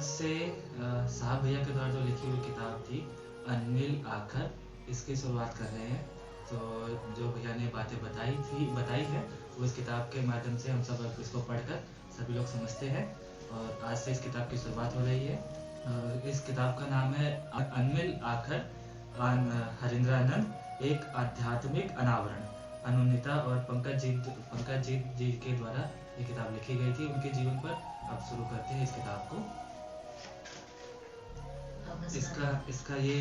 आज से साहब भैया के द्वारा जो लिखी हुई किताब थी अनमिल आखर, इसकी शुरुआत कर रहे हैं। तो जो भैया ने बातें बताई है वो इस किताब के माध्यम से हम सब इसको पढ़कर सभी लोग समझते हैं और आज से इस किताब की शुरुआत हो रही है। इस किताब का नाम है अनमिल आखर, हरिंद्रानंद एक आध्यात्मिक अनावरण। अनुनीता और पंकज जी के द्वारा ये किताब लिखी गई थी उनके जीवन पर। अब शुरू करते हैं इस किताब को। इसका ये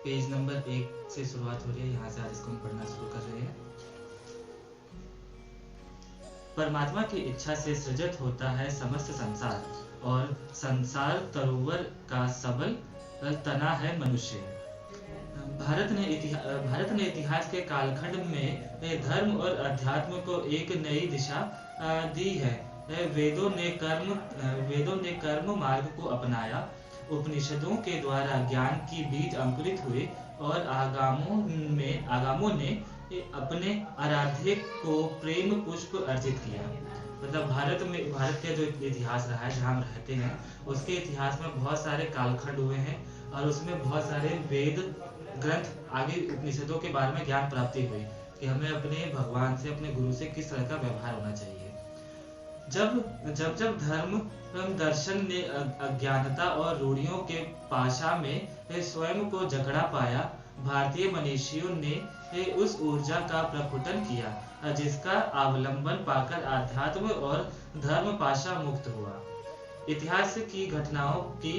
पेज नंबर 1 से शुरुआत हो रही है, यहाँ से आज इसको हम पढ़ना शुरू कर रहे हैं। परमात्मा की इच्छा से सृजित होता है समस्त संसार और संसार तरोवर का सबल तना है मनुष्य। भारत ने इतिहास के कालखंड में धर्म और अध्यात्म को एक नई दिशा दी है। वेदों ने कर्म मार्ग को अपनाया, उपनिषदों के द्वारा ज्ञान की बीज अंकुरित हुए और आगामों ने अपने आराध्य को प्रेम पुष्प अर्जित किया। मतलब भारत का जो इतिहास रहा है जहाँ हम रहते हैं उसके इतिहास में बहुत सारे कालखंड हुए हैं और उसमें बहुत सारे वेद ग्रंथ आगे उपनिषदों के बारे में ज्ञान प्राप्ति हुई कि हमें अपने भगवान से, अपने गुरु से किस तरह का व्यवहार होना चाहिए। जब धर्म दर्शन ने अज्ञानता और रूढ़ियों के पाशा में स्वयं को जकड़ा पाया, भारतीय मनीषियों ने उस ऊर्जा का प्रफुटन किया जिसका अवलंबन पाकर आध्यात्म और धर्म पाशा मुक्त हुआ। इतिहास की घटनाओं की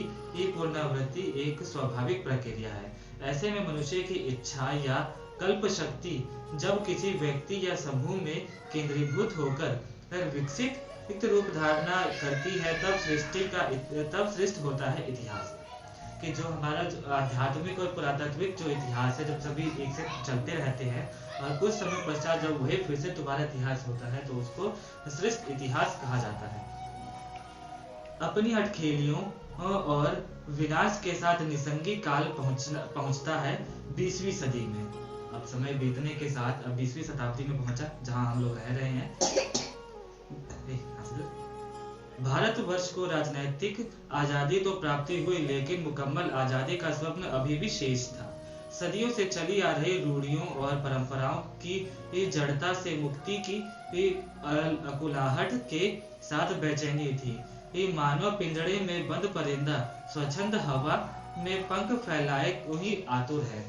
पुनरावृत्ति एक स्वाभाविक प्रक्रिया है। ऐसे में मनुष्य की इच्छा या कल्प शक्ति जब किसी व्यक्ति या समूह में केंद्रीभूत होकर विकसित रूप धारणा करती है तब सृष्ट होता है इतिहास। कि जो हमारा आध्यात्मिक और पुरातात्विक जो इतिहास है, जब सभी एक से चलते रहते हैं और कुछ समय पश्चात जब वही फिर से दोबारा इतिहास होता है तो उसको सृष्ट इतिहास कहा जाता है। अपनी अटखेलियों और विनाश के साथ निसंगी काल पहुंचता है 20वीं सदी में। अब समय बीतने के साथ अब 20वीं शताब्दी में पहुंचा जहां हम लोग रह रहे हैं। भारतवर्ष को राजनैतिक आजादी तो प्राप्ति हुई लेकिन मुकम्मल आजादी का स्वप्न अभी भी शेष था। सदियों से चली आ रही रूढ़ियों और परंपराओं की जड़ता से मुक्ति की अकुलाहट के साथ बेचैनी थी। ये मानव पिंजड़े में बंद परिंदा स्वच्छंद हवा में पंख फैलाए वही आतुर है।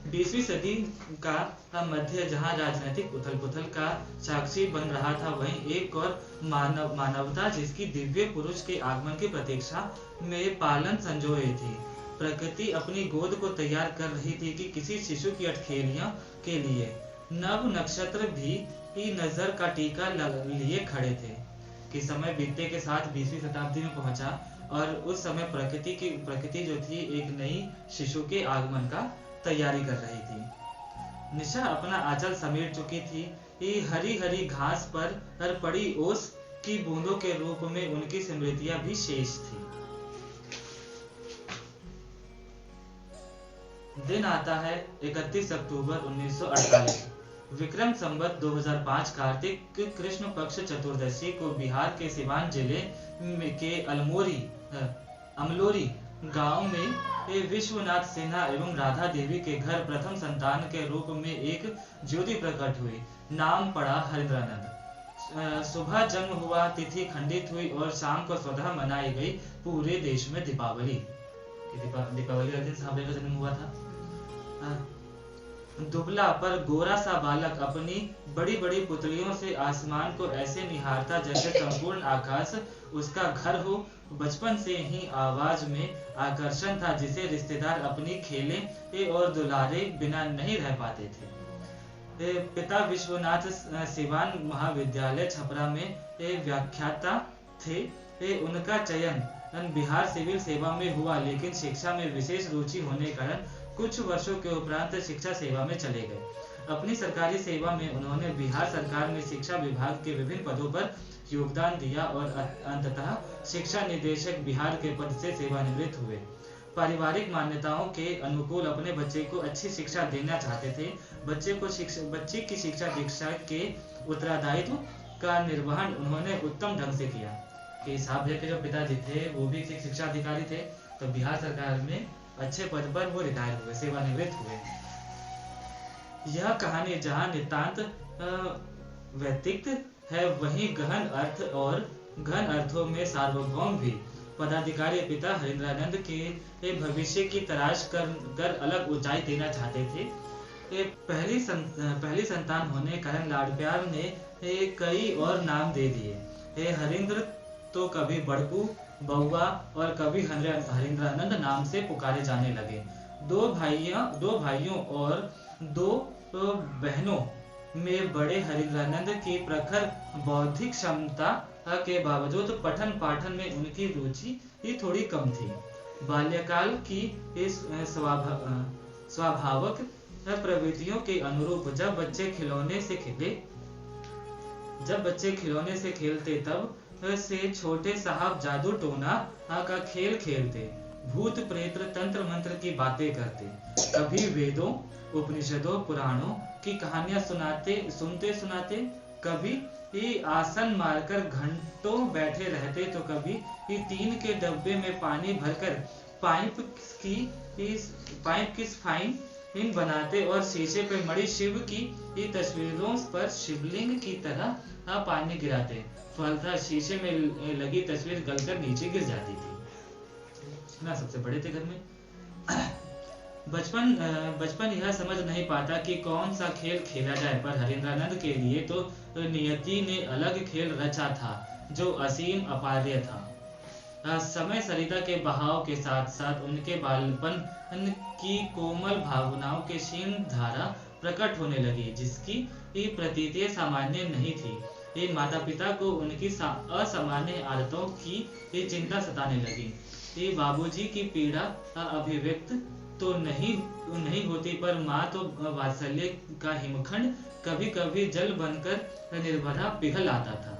20वीं सदी का मध्य जहां राजनीतिक उथल-पुथल का साक्षी बन रहा था, वहीं एक और मानवता जिसकी दिव्य पुरुष के आगमन की प्रतीक्षा में पालन संजोए थी। प्रकृति अपनी गोद को तैयार कर रही थी कि किसी शिशु की अटखेलियां के लिए नव नक्षत्र भी नजर का टीका लिए खड़े थे। कि समय बीतने के साथ 20वीं शताब्दी में पहुंचा और उस समय प्रकृति जो थी एक नई शिशु के आगमन का तैयारी कर रही थी। निशा अपना आंचल समेट चुकी थी। हरी हरी घास पर पड़ी ओस की बूंदों के रूप में उनकी स्मृतियां भी शेष थी। दिन आता है 31 अक्टूबर 1948। विक्रम संवत 2005 कार्तिक कृष्ण पक्ष चतुर्दशी को बिहार के सिवान जिले के अमलोरी गांव में विश्वनाथ सिन्हा एवं राधा देवी के घर प्रथम संतान के रूप में एक ज्योति प्रकट हुई। नाम पड़ा हरिंद्रानंद। सुबह जन्म हुआ, तिथि खंडित हुई और शाम को स्वतः मनाई गई पूरे देश में दीपावली। दीपावली का दिन साहब का जन्म हुआ था। दुबला पर गोरा सा बालक अपनी बड़ी बड़ी पुतलियों से आसमान को ऐसे निहारता जैसे संपूर्ण आकाश उसका घर हो। बचपन से ही आवाज में आकर्षण था जिसे रिश्तेदार अपनी खेले और दुलारे बिना नहीं रह पाते थे। पिता विश्वनाथ सिवान महाविद्यालय छपरा में व्याख्याता थे। उनका चयन बिहार सिविल सेवा में हुआ लेकिन शिक्षा में विशेष रुचि होने के कारण कुछ वर्षों के उपरांत शिक्षा सेवा में चले गए। अपनी सरकारी सेवा में उन्होंने बिहार सरकार में शिक्षा विभाग के विभिन्न पदों पर योगदान दिया और अंततः शिक्षा निदेशक बिहार के पद से सेवानिवृत्त हुए। पारिवारिक मान्यताओं के अनुकूल अपने बच्चे को अच्छी शिक्षा देना चाहते थे। बच्चे की शिक्षा दीक्षा के उत्तरदायित्व का निर्वहन उन्होंने उत्तम ढंग से किया। कि साहब भैया के जो पिताजी थे वो भी एक शिक्षा अधिकारी थे, तो बिहार सरकार में अच्छे पद पर वो रिटायर हुए, सेवानिवृत्त हुए। यह कहानी जहाँ नितांत व्यतिक्त है, वहीं गहन अर्थों में सार्वभौम भी। पदाधिकारी पिता हरीन्द्रानंद के भविष्य की तलाश कर अलग ऊंचाई देना चाहते थे। पहली संतान होने के कारण लाड प्यार ने कई और नाम दे दिए। हरीन्द्र तो कभी बड़कू, बउआ और कभी हरीन्द्रानंद नाम से पुकारे जाने लगे। दो भाइयों और दो बहनों में बड़े हरीन्द्रानंद की प्रखर बौद्धिक क्षमता के बावजूद पठन पाठन में उनकी रुचि ही थोड़ी कम थी। बाल्यकाल की इस स्वाभाविक प्रवृत्तियों के अनुरूप जब बच्चे खिलौने से खेलते तब से छोटे साहब जादू टोना का खेल खेलते, भूत प्रेत तंत्र मंत्र की बातें करते, कभी वेदों उपनिषदों पुराणों की कहानियां सुनते सुनाते, कभी आसन मारकर घंटों बैठे रहते, तो कभी टीन के डब्बे में पानी भरकर पाइप की फाइन बनाते और शीशे पर मड़ी शिव की तस्वीरों पर शिवलिंग की तरह पानी गिराते। फलतः शीशे में लगी तस्वीर गलकर नीचे गिर जाती थी ना। सबसे बड़े थे घर में। बचपन यह समझ नहीं पाता कि कौन सा खेल खेला जाए, पर हरीन्द्रानंद के लिए तो नियति ने अलग खेल रचा था जो असीम अपार्य था। समय सरिता के बहाव के साथ साथ उनके बालपन की कोमल भावनाओं के क्षीण धारा प्रकट होने लगी, जिसकी प्रतीतियां सामान्य नहीं थी। माता पिता को उनकी असामान्य आदतों की चिंता सताने लगी। बाबूजी की पीड़ा अभिव्यक्त तो नहीं होती, पर माँ तो वात्सल्य का हिमखंड कभी कभी जल बनकर निर्भरा पिघल आता था।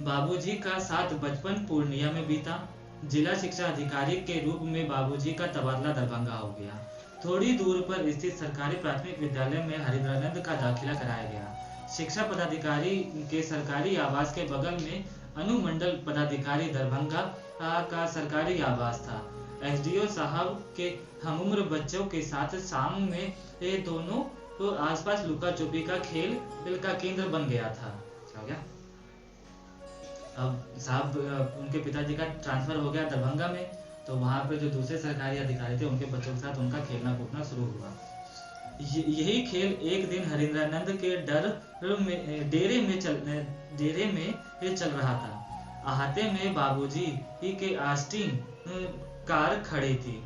बाबूजी का साथ बचपन पूर्णिया में बीता। जिला शिक्षा अधिकारी के रूप में बाबूजी का तबादला दरभंगा हो गया। थोड़ी दूर पर स्थित सरकारी प्राथमिक विद्यालय में हरीन्द्रानंद का दाखिला कराया गया। शिक्षा पदाधिकारी के सरकारी आवास के बगल में अनुमंडल पदाधिकारी दरभंगा का सरकारी आवास था। एसडीओ साहब के हमउम्र बच्चों के साथ शाम में ये दोनों तो आसपास लुका छुपी का खेल का केंद्र बन गया था। क्या हो गया? अब साहब उनके पिताजी का ट्रांसफर हो गया दरभंगा में, तो वहां पे जो दूसरे सरकारी अधिकारी थे उनके बच्चों के साथ उनका खेलना कूदना शुरू हुआ। यही खेल एक दिन हरीन्द्रानंद के डेरे में चल रहा था। अहाते में बाबूजी के आस्तीन कार खड़ी थी।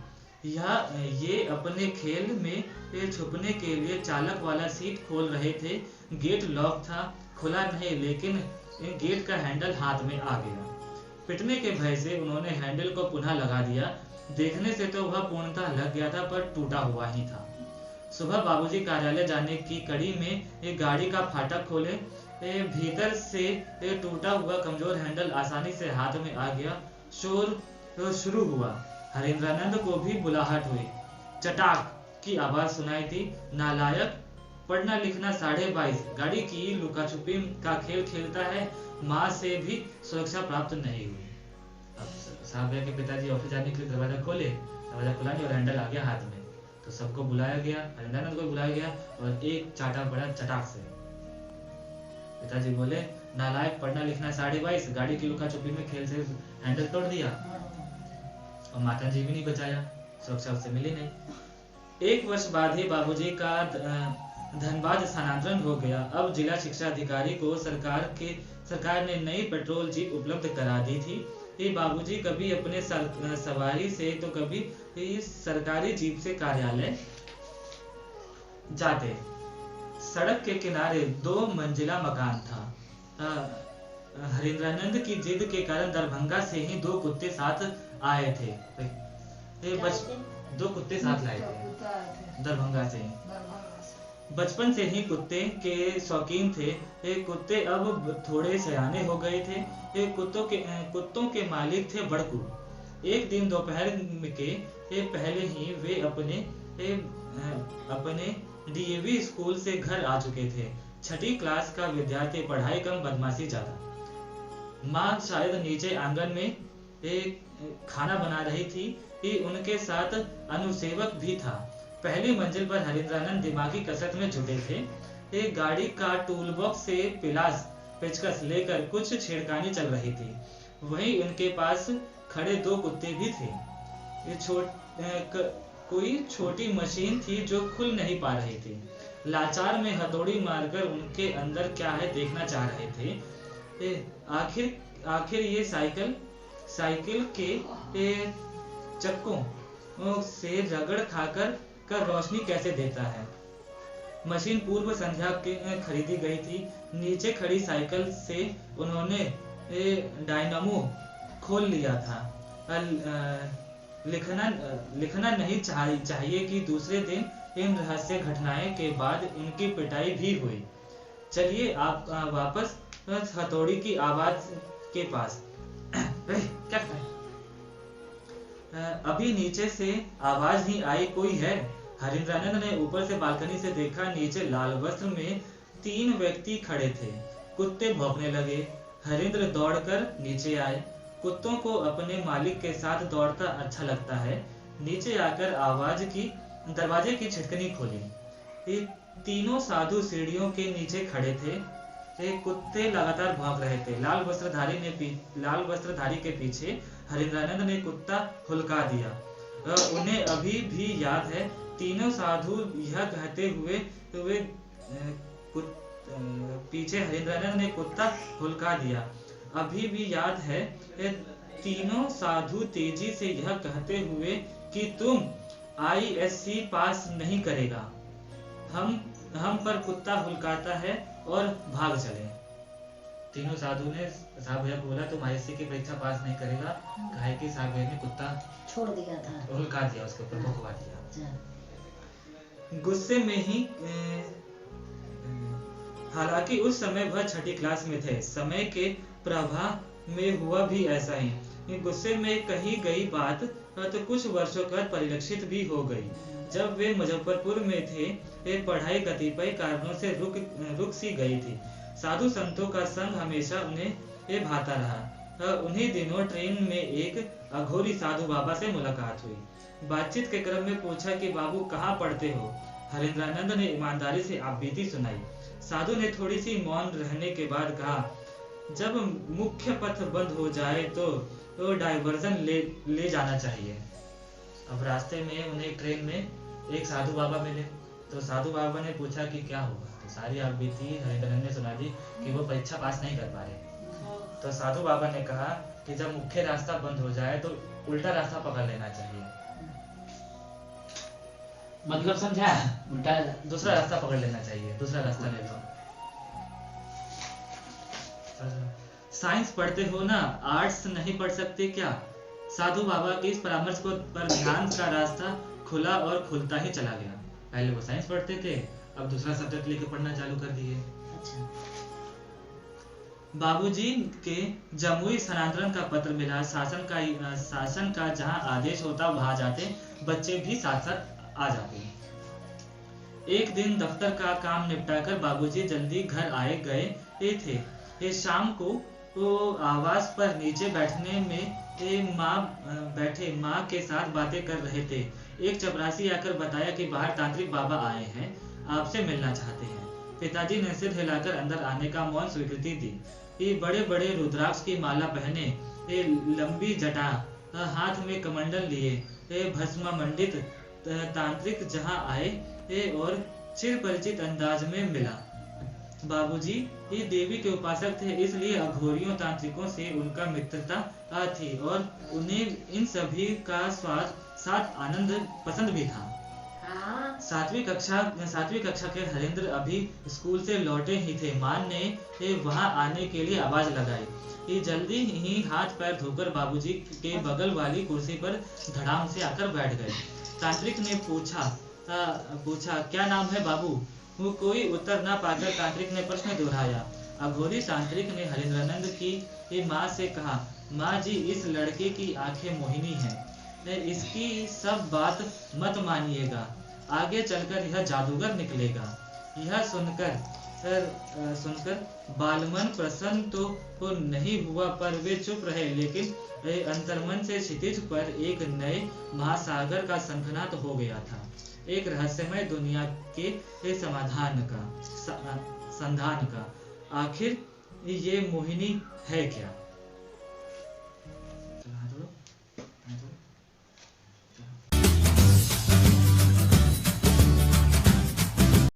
ये अपने खेल में छुपने के लिए चालक वाला सीट खोल रहे थे। गेट लॉक था, खुला नहीं, लेकिन गेट का हैंडल हाथ में आ गया। पिटने के भय से उन्होंने हैंडल को पुनः लगा दिया। देखने से तो वह पूर्णतः लग गया था, पर टूटा हुआ ही था। सुबह बाबूजी कार्यालय जाने की कड़ी में एक गाड़ी का फाटक खोले, भीतर से टूटा हुआ कमजोर हैंडल आसानी से हाथ में आ गया। शोर शुरू हुआ। हरीन्द्रानंद को भी बुलाहट हुई। चटाक की आवाज सुनाई दी। नालायक, पढ़ना लिखना 22.5, गाड़ी की लुका छुपी का खेल खेलता है, माँ से भी सुरक्षा प्राप्त नहीं हुई। अब साहब के पिताजी ऑफिस जाने के लिए दरवाजा खोले, दरवाजा खुला नहीं और हैंडल आ गया हाथ में। तो सबको बुलाया गया, हरीन्द्रानंद को बुलाया गया और एक चाटा पड़ा चटाक से। पिताजी बोले, नालायक, पढ़ना लिखना 22.5, गाड़ी की लुका छुपी में खेल से हैंडल तोड़ दिया। और माता जी भी नहीं बचाया, सुरक्षा उससे मिली नहीं। 1 वर्ष बाद ही बाबूजी का धनबाद स्थानांतरण हो गया। अब जिला शिक्षा अधिकारी को सरकार ने नई पेट्रोल जीप उपलब्ध करा दी थी। ये बाबूजी कभी अपने सवारी से तो कभी सरकारी जीप से कार्यालय जाते। सड़क के किनारे 2 मंजिला मकान था। हरीन्द्रानंद की जिद के कारण दरभंगा से ही 2 कुत्ते साथ आए थे। 2 कुत्ते साथ लाए थे दरभंगा से ही। बचपन से ही कुत्ते के शौकीन थे। ये कुत्ते अब थोड़े सयाने हो गए थे। ये कुत्तों के मालिक थे बड़कू। एक दिन दोपहर के पहले ही वे अपने डीएवी स्कूल से घर आ चुके थे। 6ठी क्लास का विद्यार्थी, पढ़ाई कम बदमाशी ज्यादा। माँ शायद नीचे आंगन में एक खाना बना रही थी कि उनके साथ अनुसेवक भी था। पहली मंजिल पर हरिंद्रानंद दिमागी कसरत में जुटे थे। एक गाड़ी का टूल बॉक्स से पिलास पेचकस लेकर कुछ छेड़खानी चल रही थी। वहीं उनके पास खड़े दो कुत्ते भी थे। कोई छोटी मशीन थी जो खुल नहीं पा रही थी। लाचार में हथौड़ी मारकर उनके अंदर क्या है देखना चाह रहे थे। आखिर ये साइकिल के चक्कों से रगड़ खाकर रोशनी कैसे देता है। मशीन पूर्व संध्या के खरीदी गई थी। नीचे खड़ी साइकिल से उन्होंने डायनामो खोल लिया था। लिखना नहीं चाहिए कि दूसरे दिन इन रहस्य घटनाएं के बाद इनकी पिटाई भी हुई। चलिए आप वापस हथौड़ी की आवाज के पास। क्या अभी नीचे से आवाज ही आई, कोई है? हरिंद्रानंद ने ऊपर से बालकनी से देखा। नीचे लाल वस्त्र में 3 व्यक्ति खड़े थे। कुत्ते भौंकने लगे। हरिंद्र दौड़कर नीचे आए। कुत्तों को अपने मालिक के साथ दौड़ता अच्छा लगता है। नीचे आकर दरवाजे की छिटकनी खोली। ये तीनों साधु सीढ़ियों के नीचे खड़े थे। कुत्ते लगातार भौंक रहे थे। लाल वस्त्रधारी के पीछे हरिंद्रानंद ने कुत्ता हुलका दिया। उन्हें अभी भी याद है। तीनों साधु यह कहते हुए पीछे हरिंद्रानंद ने कुत्ता हुलका दिया। अभी भी याद है। तीनों साधु तेजी से यह कहते हुए कि तुम ISC पास नहीं करेगा। हम पर कुत्ता हुलकाता है और भाग चले। तीनों साधु ने साहब भैया बोला तुम ISC की परीक्षा पास नहीं करेगा। कहे कि साहब भैया ने कुत्ता छोड़ दिया था, हुलका दिया, उसके ऊपर भौंकवा दिया। गुस्से में ही हालांकि उस समय वह 6ठी क्लास में थे। समय के प्रवाह में हुआ भी ऐसा ही। गुस्से में कही गई बात तो कुछ वर्षों बाद परिलक्षित भी हो गई। जब वे मुजफ्फरपुर में थे, पढ़ाई कतिपय कारणों से रुक सी गई थी। साधु संतों का संग हमेशा उन्हें भाता रहा। उन्हीं दिनों ट्रेन में एक अघोरी साधु बाबा से मुलाकात हुई। बातचीत के क्रम में पूछा कि बाबू कहाँ पढ़ते हो? हरिंद्रानंद ने ईमानदारी से आपबीती सुनाई। साधु ने थोड़ी सी मौन रहने के बाद कहा, जब मुख्य पथ बंद हो जाए तो डाइवर्जन ले जाना चाहिए। अब रास्ते में उन्हें ट्रेन में एक साधु बाबा मिले। तो साधु बाबा ने पूछा कि क्या हुआ। तो सारी आपबीती हरिंद्रानंद ने सुना दी कि वो परीक्षा पास नहीं कर पा रहे। तो साधु बाबा ने कहा कि जब मुख्य रास्ता बंद हो जाए तो उल्टा रास्ता पकड़ लेना चाहिए। मतलब समझा? उल्टा दूसरा रास्ता पकड़ लेना चाहिए। दूसरा रास्ता ले लो। साइंस पढ़ते हो ना, आर्ट्स नहीं पढ़ सकते क्या? साधु बाबा के इस परामर्श पर ध्यान का रास्ता खुला और खुलता ही चला गया। पहले वो साइंस पढ़ते थे, अब दूसरा सब्जेक्ट लेके पढ़ना चालू कर दिए। अच्छा। बाबूजी के जमुई स्थानांतरण का पत्र मिला। शासन का जहां आदेश होता वहां जाते, बच्चे भी साथ साथ आ जाते। एक दिन दफ्तर का काम निपटाकर बाबूजी जल्दी घर आए गए थे। शाम को आवास पर नीचे बैठने में माँ के साथ बातें कर रहे थे। एक चपरासी आकर बताया कि बाहर तांत्रिक बाबा आए हैं, आपसे मिलना चाहते हैं। पिताजी ने सिर हिलाकर अंदर आने का मौन स्वीकृति दी। ये बड़े बड़े रुद्राक्ष की माला पहने, लंबी जटा, हाथ में कमंडल लिए, भस्मा मंडित तांत्रिक जहां आए और चिर परिचित अंदाज में मिला। बाबूजी ये देवी के उपासक थे, इसलिए अघोरियों तांत्रिकों से उनका मित्रता थी और उन्हें इन सभी का साथ आनंद पसंद भी था। सातवीं कक्षा के हरिंद्र अभी स्कूल से लौटे ही थे। मान ने वहां आने के लिए आवाज लगाई। ये जल्दी ही हाथ पैर धोकर बाबूजी के बगल वाली कुर्सी पर धड़ाम से आकर बैठ गए। तांत्रिक ने पूछा क्या नाम है बाबू? वो कोई उत्तर ना पाकर तांत्रिक ने प्रश्न दोहराया। अघोरी तांत्रिक ने हरिंद्रानंद की माँ से कहा, माँ जी इस लड़के की आंखें मोहिनी हैं, इसकी सब बात मत मानिएगा, आगे चलकर यह जादूगर निकलेगा। यह सुनकर सुनकर बालमन प्रसन्न तो वो नहीं हुआ, पर वे चुप रहे। लेकिन अंतर्मन से क्षितिज पर एक नए महासागर का शंखनाद हो गया था, एक रहस्यमय दुनिया के संधान का। आखिर ये मोहिनी है क्या?